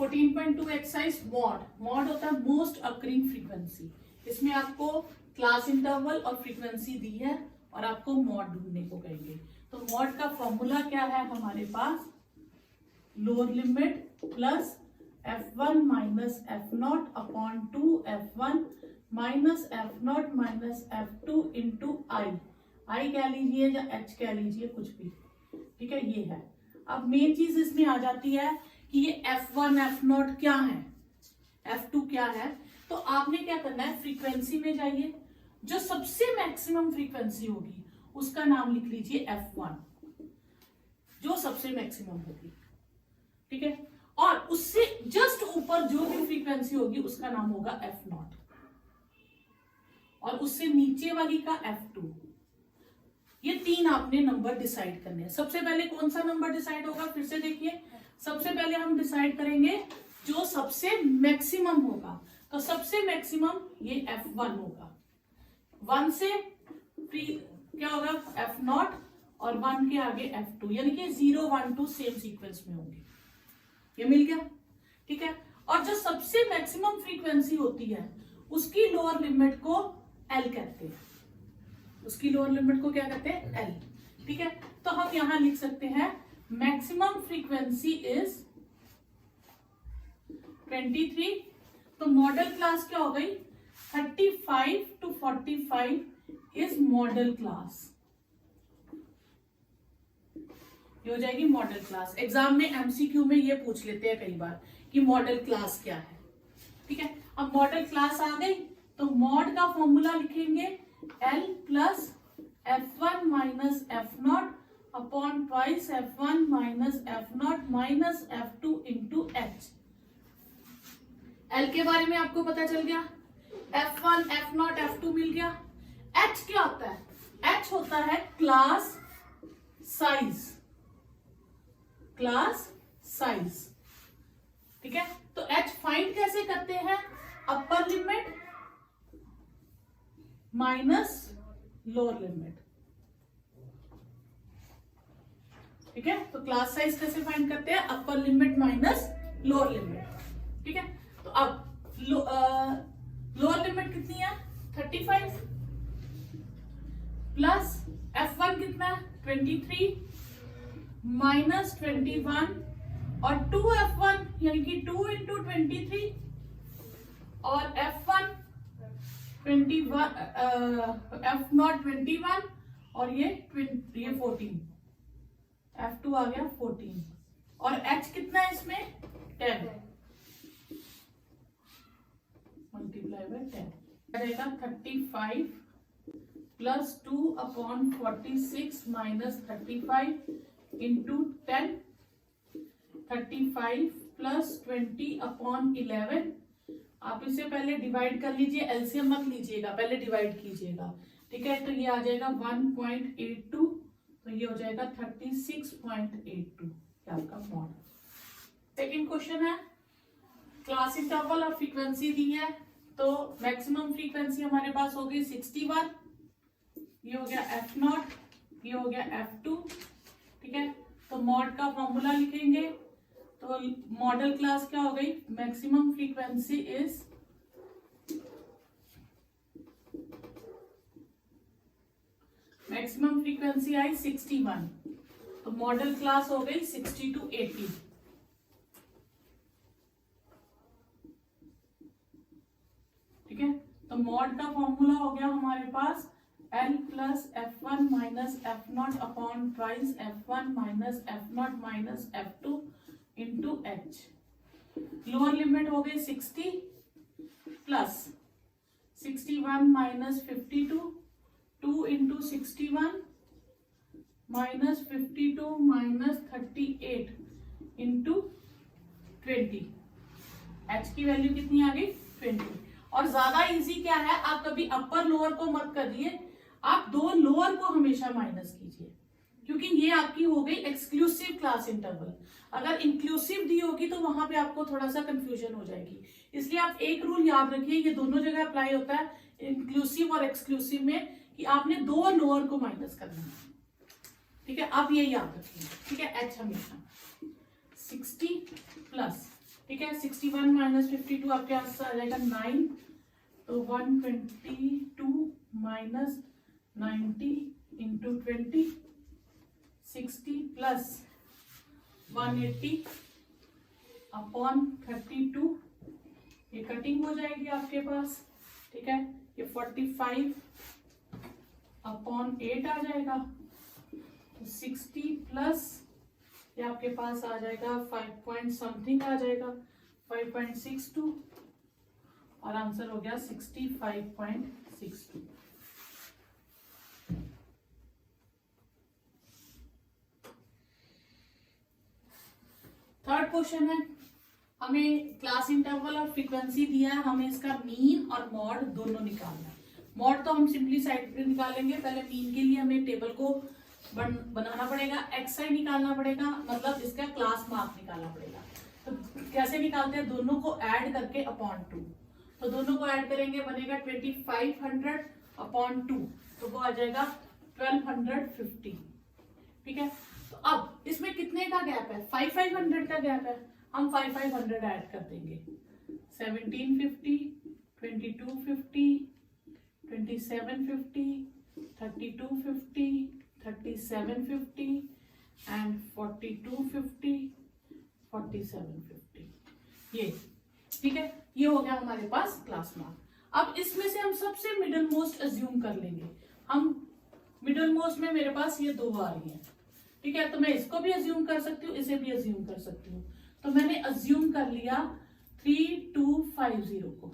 14.2 exercise mod होता है most occurring frequency. इसमें आपको क्लास इंटरवल और फ्रीक्वेंसी दी है और आपको मॉड ढूंढने को कहेंगे। तो मॉड का फॉर्मूला क्या है हमारे पास, lower limit plus f1 minus f0 upon 2f1 minus f0 minus f2 into i कह लीजिए या h कह लीजिए, कुछ भी, ठीक है, ये है। अब मेन चीज इसमें आ जाती है कि ये f1 f0 क्या है, f2 क्या है। तो आपने क्या करना है, फ्रीक्वेंसी में जाइए, जो सबसे मैक्सिमम फ्रीक्वेंसी होगी उसका नाम लिख लीजिए f1, जो सबसे मैक्सिमम होगी, ठीक है। और उससे जस्ट ऊपर जो भी फ्रीक्वेंसी होगी उसका नाम होगा f0, और उससे नीचे वाली का f2। ये तीन आपने नंबर डिसाइड करने हैं। सबसे पहले कौन सा नंबर डिसाइड होगा, फिर से देखिए, सबसे पहले हम डिसाइड करेंगे जो सबसे मैक्सिमम होगा। तो सबसे मैक्सिमम ये f1 होगा, 1 से क्या होगा f0 और 1 के आगे f2, यानी कि 0 1 2 सेम सीक्वेंस में होंगे। ये मिल गया, ठीक है। और जो सबसे मैक्सिमम फ्रीक्वेंसी होती है उसकी लोअर लिमिट को L कहते हैं, उसकी लोअर लिमिट को क्या कहते हैं, L, ठीक है। तो हम यहां लिख सकते हैं मैक्सिमम फ्रीक्वेंसी इज 23। तो मॉडल क्लास क्या हो गई, 35 to 45 इज मॉडल क्लास, ये हो जाएगी मॉडल क्लास। एग्जाम में एमसीक्यू में ये पूछ लेते हैं कई बार कि मॉडल क्लास क्या है, ठीक है। अब मॉडल क्लास आ गई तो मॉड का फॉर्मूला लिखेंगे L plus f1 minus f0 upon twice f1 minus f0 minus f2 into h। L के बारे में आपको पता चल गया, f1 f0 f2 मिल गया। h क्या होता है, h होता है क्लास साइज, क्लास साइज, ठीक है। तो h फाइंड कैसे करते हैं, upper limit minus lower limit, ठीक है। तो क्लास साइज कैसे फाइंड करते हैं, upper limit minus lower limit, ठीक है। तो अब लोअर लिमिट कितनी है 35 प्लस f1 कितना है 23 माइनस 21 और 2f1 यानी कि 2 इंटू 23 और f1 21 f0 21 और ये 14, f2 आ गया 14 और h कितना है इसमें 10 मल्टीप्लाई बाय 10 रहेगा 35 plus 2 upon 46 minus 35 into 10, 35 plus 20 upon 11। आप इसे पहले डिवाइड कर लीजिए, एलसीएम मत लीजिएगा, पहले डिवाइड कीजिएगा, ठीक है। तो ये आ जाएगा 1.82, तो ये हो जाएगा 36.82, आपका मॉड। सेकेंड क्वेश्चन है, क्लास इंटरवल और फ्रीक्वेंसी दी है। तो मैक्सिमम फ्रीक्वेंसी हमारे पास हो गई 61, ये हो गया f0, ये हो गया f2, ठीक है। तो मॉड का फॉर्मूला लिखेंगे, तो मॉडल क्लास क्या हो गई, maximum frequency is maximum frequency i 61, तो मॉडल क्लास हो गई 60 to 80, ठीक है। तो मॉड का फॉर्मूला हो गया हमारे पास L plus f1 minus f0 upon twice f1 minus f0 minus f2 into h। Lower limit हो गई 60 plus 61 minus 52, 2 into 61 minus 52 minus 38 into 20, h की वैल्यू कितनी आ गई 20। और ज्यादा इजी क्या है, आप कभी अपर लोअर को मत करिए, आप दो लोअर को हमेशा माइनस कीजिए, क्योंकि ये आपकी हो गई एक्सक्लूसिव क्लास इंटरवल। अगर इंक्लूसिव दी होगी तो वहां पे आपको थोड़ा सा कंफ्यूजन हो जाएगी। इसलिए आप एक रूल याद रखिए, ये दोनों जगह अप्लाई होता है, इंक्लूसिव और एक्सक्लूसिव में, कि आपने दो लोअर को माइनस करना है, ठीक है। आप ये याद रखिए, ठीक है। h हमेशा 60 प्लस, ठीक है, 61 माइनस 52 आपके पास आ जाएगा 9, तो 122 माइनस 90 इंटू 20, 60 प्लस 180 अपॉन 32, ये कटिंग हो जाएगी आपके पास, ठीक है। ये 45 अपॉन 8 आ जाएगा, तो 60 प्लस ये आपके पास आ जाएगा 5 पॉइंट समथिंग आ जाएगा, 5.62, और आंसर हो गया 65.62। थर्ड क्वेश्चन है, हमें क्लास इंटरवल और फ्रीक्वेंसी दिया है, हमें इसका मीन और मॉड दोनों निकालना है। मॉड तो हम सिंपली साइड पे निकालेंगे, पहले मीन के लिए हमें टेबल को बनाना पड़ेगा, xi निकालना पड़ेगा, मतलब इसका क्लास मार्क निकालना पड़ेगा। तो कैसे निकालते हैं, दोनों को ऐड करके अपॉन 2, तो दोनों को ऐड करेंगे बनेगा 2500 अपॉन 2, तो वो आ जाएगा 1250, ठीक है। तो अब इसमें कितने का गैप है, 500 का गैप है, हम 500 ऐड कर देंगे, 1750, 2250, 2750, 3250, 3750 एंड 4250, 4750, ये ठीक है। ये हो गया हमारे पास क्लास मार्क। अब इसमें से हम सबसे मिडल मोस्ट अज्यूम कर लेंगे। हम मिडल मोस्ट में मेरे पास ये 2 आ रही है, ठीक है, तो मैं इसको भी अज्यूम कर सकती हूँ, इसे भी अज्यूम कर सकती हूँ। तो मैंने अज्यूम कर लिया 3250 को,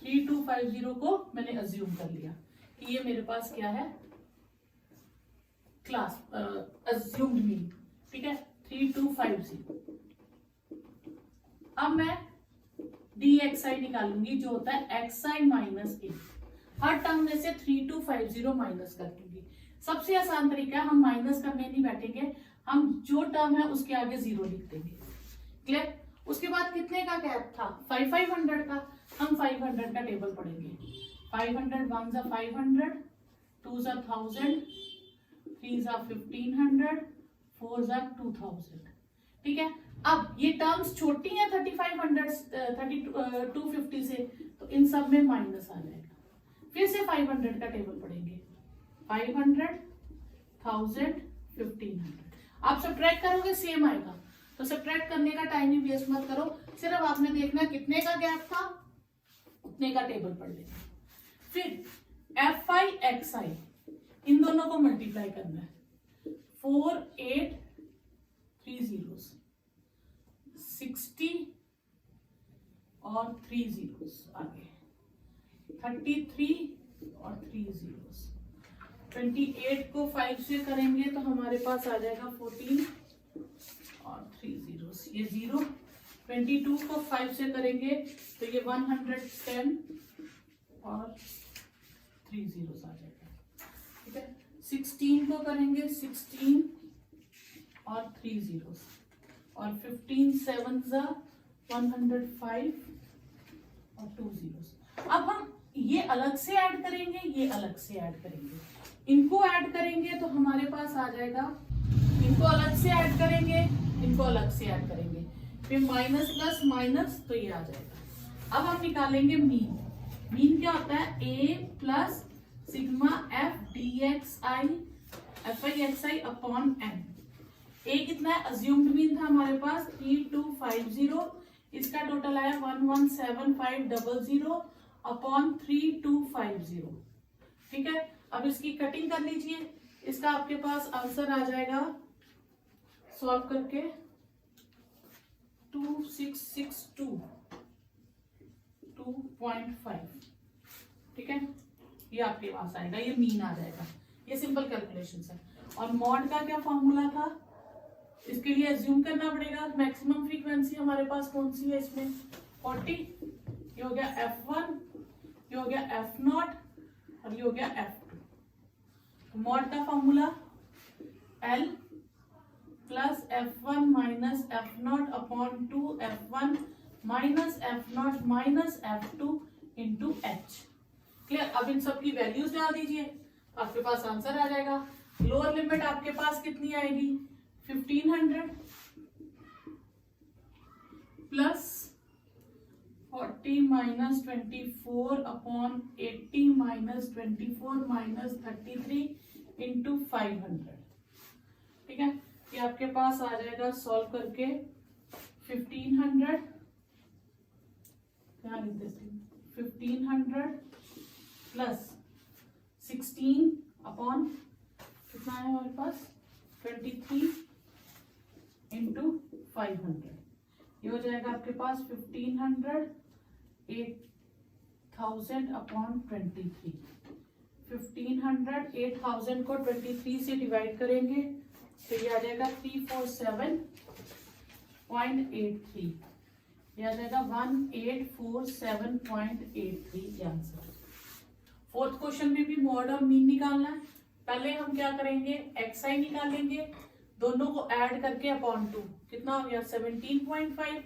3250 को मैंने अज्यूम कर लिया कि ये मेरे पास क्या है, क्लास अज्यूम्ड मीन, ठीक है, 3250। अब मैं dxi निकालूंगी, जो होता है xi माइनस ए। हर टर्म में से 3250 माइनस कर दूंगी। सबसे आसान तरीका है, हम माइनस करने नहीं बैठेंगे, हम जो टर्म है उसके आगे 0 लिख देंगे, क्लियर। उसके बाद कितने का गैप था, 500 का, हम 500 का टेबल पढ़ेंगे। 500 1 are 500, 2 are 1000, 3 are 1500, 4 are 2000, ठीक है। अब ये टर्म्स छोटी हैं 250 से, तो इन सब में माइनस आ जाएगा। फिर से 500 का टेबल पढ़ेंगे, 500, 1000, 1500। आप सब्ट्रैक्ट करोगे सेम आएगा, तो सब्ट्रैक्ट करने का टाइम ही वेस्ट मत करो, सिर्फ आपने देखना कितने का गैप था, उतने का टेबल पढ़ लेना। फिर fi xi, इन दोनों को मल्टीप्लाई करना है, 4 8 3 zeros, 60 और 3 zeros आगे, 33 और 3 zeros, 28 को 5 से करेंगे तो हमारे पास आ जाएगा 14 और 3 zeros, ये 0। 22 को 5 से करेंगे तो ये 110 और 3 zeros आ जाएगा, ठीक है। 16 को करेंगे 16 और 3 zeros, और 15 7s 105 और 2 zeros। अब हम ये अलग से ऐड करेंगे, ये अलग से ऐड करेंगे, इनको ऐड करेंगे तो हमारे पास आ जाएगा, इनको अलग से ऐड करेंगे, इनको अलग से ऐड करेंगे, फिर माइनस प्लस माइनस, तो ये आ जाएगा। अब हम निकालेंगे मीन। मीन क्या होता है, a plus sigma f dxi fi xi upon n। a कितना है, अज्यूम्ड मीन था हमारे पास 3250, इसका टोटल आया 117500 अपॉन 3250, ठीक है। अब इसकी कटिंग कर लीजिए, इसका आपके पास आंसर आ जाएगा सॉल्व करके 2662 2.5, ठीक है, ये आपके पास आएगा, ये मीन आ जाएगा। ये सिंपल कैलकुलेशन है। और मॉड का क्या फॉर्मूला था, इसके लिए अज्यूम करना पड़ेगा मैक्सिमम फ्रीक्वेंसी हमारे पास कौन सी है, इसमें 40, ये हो गया f1, ये हो गया f0 और ये हो गया f2। तो मॉड का formula L plus f1 minus f0 upon 2 f1 minus f0 minus f2 into h, clear. अब इन सब की वैल्यूज डाल दीजिए, आपके पास आंसर आ जाएगा। लोअर लिमिट आपके पास कितनी आएगी, 1500, plus 40 minus 24 upon 80 minus 24 minus 33 into 500। ठीक है, ये आपके पास आ जाएगा सॉल्व करके 1500, क्या लिख देती हूँ, 1500 प्लस 16 अपॉन कितना है हमारे पास 23 इंटू 500। ये हो जाएगा आपके पास 1500 8000 अपॉन 23। 1500 8000 को 23 से डिवाइड करेंगे तो ये आ जाएगा 347.83। ये आ जाएगा 1847.83 आंसर। फोर्थ क्वेश्चन में भी मॉड और मीन निकालना है। पहले हम क्या करेंगे, एक्सआई निकालेंगे, दोनों को ऐड करके अपॉन 2 कितना हो गया 17.5।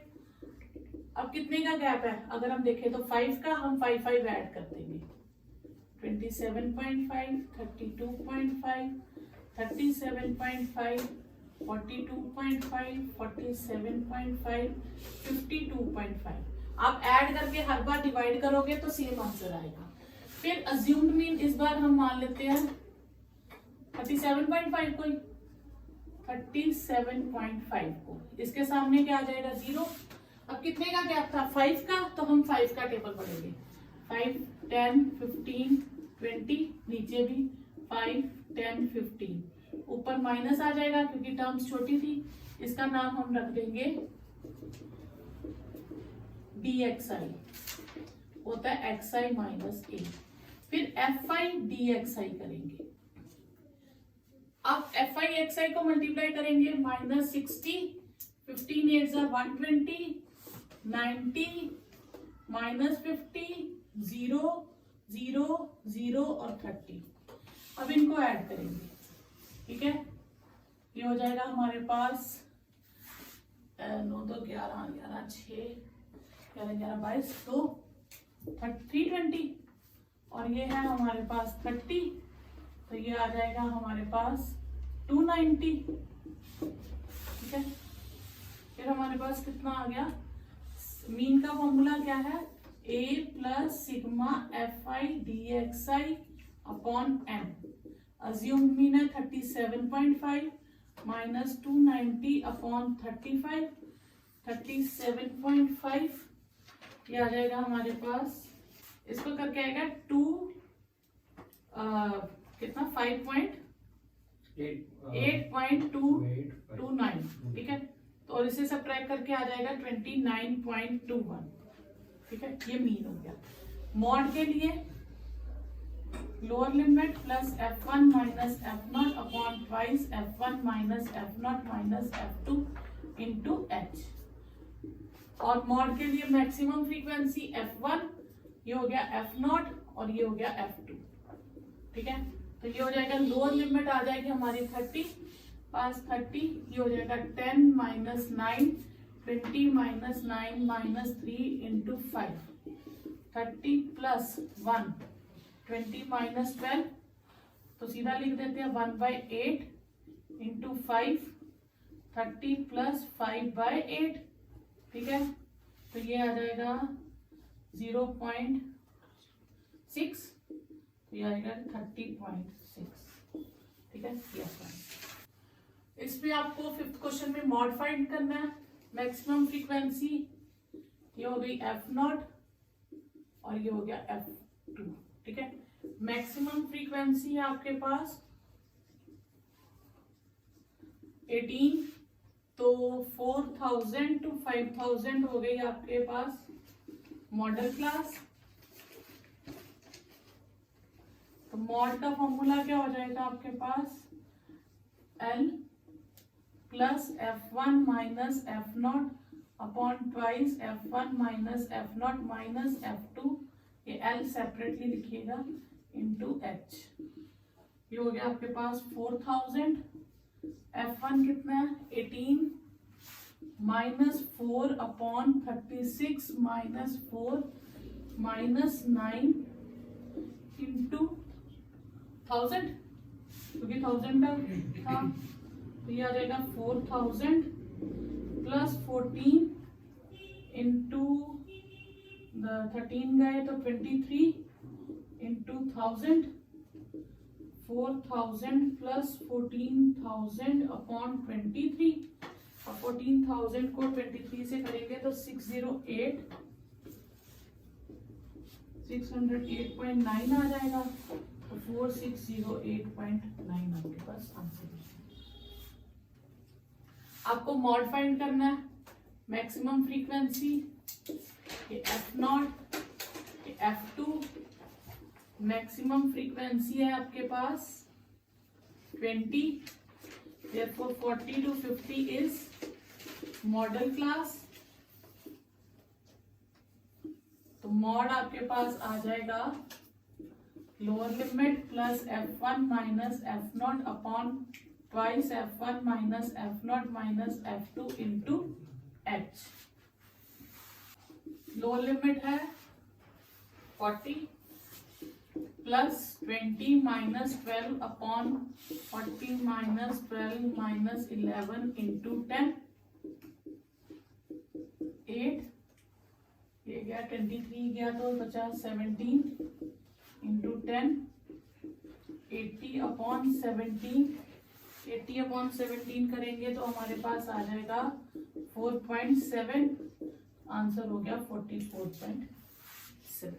अब कितने का गैप है, अगर हम देखें तो 5 का, हम 5 ऐड कर देंगे 27.5 32.5 37.5 42.5 47.5 52.5। आप ऐड करके हर बार डिवाइड करोगे तो सेम आंसर आएगा। फिर अज्यूम्ड मीन इस बार हम मान लेते हैं 37.5 को, 37.5 को, इसके सामने क्या आ जाएगा 0। अब कितने का गैप था 5 का, तो हम 5 का टेबल पढ़ेंगे 5 10 15 20, नीचे भी 5 10 15, ऊपर माइनस आ जाएगा क्योंकि टर्म्स छोटी थी, इसका नाम हम रख देंगे dxi, होता है xi माइनस a। फिर fi dxi करेंगे। अब fi xi को मल्टीप्लाई करेंगे माइनस 60 15 8 120 90 माइनस 50 0 0 0 और 30। अब इनको ऐड करेंगे। ठीक है, ये हो जाएगा हमारे पास 9 2 11 11 6 11 11 22 तो 320 और ये है हमारे पास 30, तो ये आ जाएगा हमारे पास 290। ठीक है, फिर हमारे पास कितना आ गया, मीन का फॉर्मूला क्या है, a plus sigma fi dxi upon n। Assumed mean है 37.5 माइनस 290 अपॉन 35 37.5। ये आ जाएगा हमारे पास, इसको करके आएगा 2 कितना 8.229। ठीक है, तो और इसे सब्ट्रैक्ट करके आ जाएगा 29.21। ठीक है, ये मीन हो गया। मॉड के लिए lower limit plus f1 minus f0 upon twice f1 minus f0 minus f2 into h। और मॉड के लिए मैक्सिमम फ्रीक्वेंसी f1, ये हो गया f0 और ये हो गया f2। ठीक है, तो ये हो जाएगा लोअर लिमिट आ जाएगी हमारी 30 पास 30, ये हो जाएगा 10 minus 9 20 minus 9 minus 3 into 5 30 plus 1 20 minus 12, तो सीधा लिख देते हैं 1/8 इंटू 5 30 प्लस 5/8। ठीक है, तो ये आ जाएगा 0.6, तो ये आएगा 30.6। ठीक है, इस पे आपको फिफ्थ क्वेश्चन में मॉड फाइंड करना है। मैक्सिमम फ्रीक्वेंसी ये हो गई f0 और ये हो गया f2। ठीक है, मैक्सिमम फ्रीक्वेंसी है आपके पास 18, तो 4000 to 5000 हो गई आपके पास मॉडल क्लास। तो मॉड का फॉर्मूला क्या हो जाएगा आपके पास, L plus f1 minus f0 upon twice f1 minus f0 minus f2, ये L सेपरेटली लिखिएगा इंटू h। ये हो गया आपके पास 4000, f1 कितना है 18 minus 4 upon 36 minus 4 minus 9 into 1000, क्योंकि 1000 का था, तो ये आ जाएगा 4000 प्लस 14 इंटू 13 गए तो 23 इंटू 1000, 4000 प्लस 14,000 अपॉन 23। अब 14,000 को 23 से करेंगे तो 608.9 आ जाएगा। तो 4608.9 आपके पास आंसर है। आपको मॉड फाइंड करना है, maximum frequency F0, F2, maximum frequency है आपके पास 20, therefore 40 to 50 is model class. तो मॉड आपके पास आ जाएगा lower limit plus F1 minus F0 upon twice F1 minus F0 minus F2 into H। Lower limit है 40 plus 20 minus 12 upon 40 minus 12 minus 11 into 10, 8 ये गया 23 गया तो बचा 17 इंटू 10, 80 अपॉन 17, 80 अपॉन 17 करेंगे तो हमारे पास आ जाएगा 4.7, आंसर हो गया 44.7।